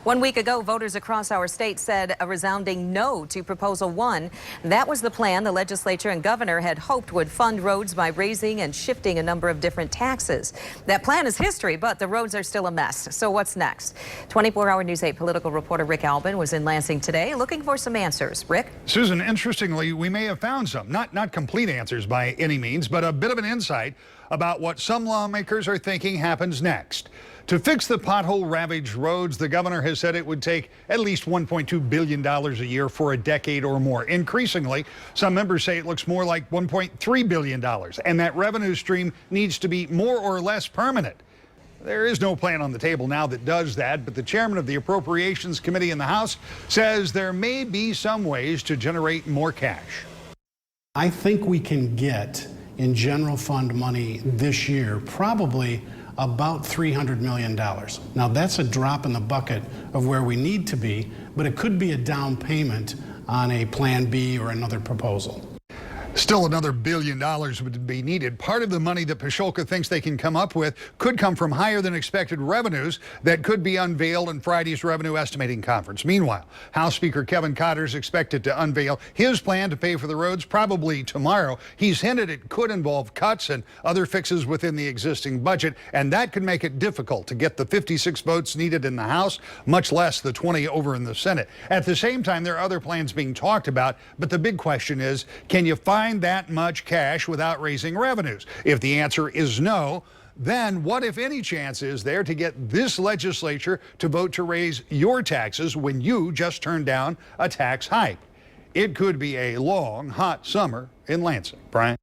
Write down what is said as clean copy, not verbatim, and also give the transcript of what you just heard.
1 week ago, voters across our state said a resounding no to Proposal 1. That was the plan the legislature and governor had hoped would fund roads by raising and shifting a number of different taxes. That plan is history, but the roads are still a mess. So what's next? 24-hour News 8 political reporter Rick Albin was in Lansing today looking for some answers. Rick? Susan, interestingly, we may have found some, not complete answers by any means, but a bit of an insight about what some lawmakers are thinking happens next. To fix the pothole-ravaged roads, the governor has said it would take at least $1.2 billion a year for a decade or more. Increasingly, some members say it looks more like $1.3 billion, and that revenue stream needs to be more or less permanent. There is no plan on the table now that does that, but the chairman of the Appropriations Committee in the House says there may be some ways to generate more cash. I think we can get in general fund money this year probably about $300 million. Now that's a drop in the bucket of where we need to be, but it could be a down payment on a Plan B or another proposal. Still another $1 billion would be needed. Part of the money that Pashulka thinks they can come up with could come from higher than expected revenues that could be unveiled in Friday's revenue estimating conference. Meanwhile, House Speaker Kevin Cotter is expected to unveil his plan to pay for the roads probably tomorrow. He's hinted it could involve cuts and other fixes within the existing budget, and that could make it difficult to get the 56 votes needed in the House, much less the 20 over in the Senate. At the same time, there are other plans being talked about, but the big question is, can you find that much cash without raising revenues? If the answer is no, then what, if any, chance is there to get this legislature to vote to raise your taxes when you just turned down a tax hike? It could be a long, hot summer in Lansing. Brian?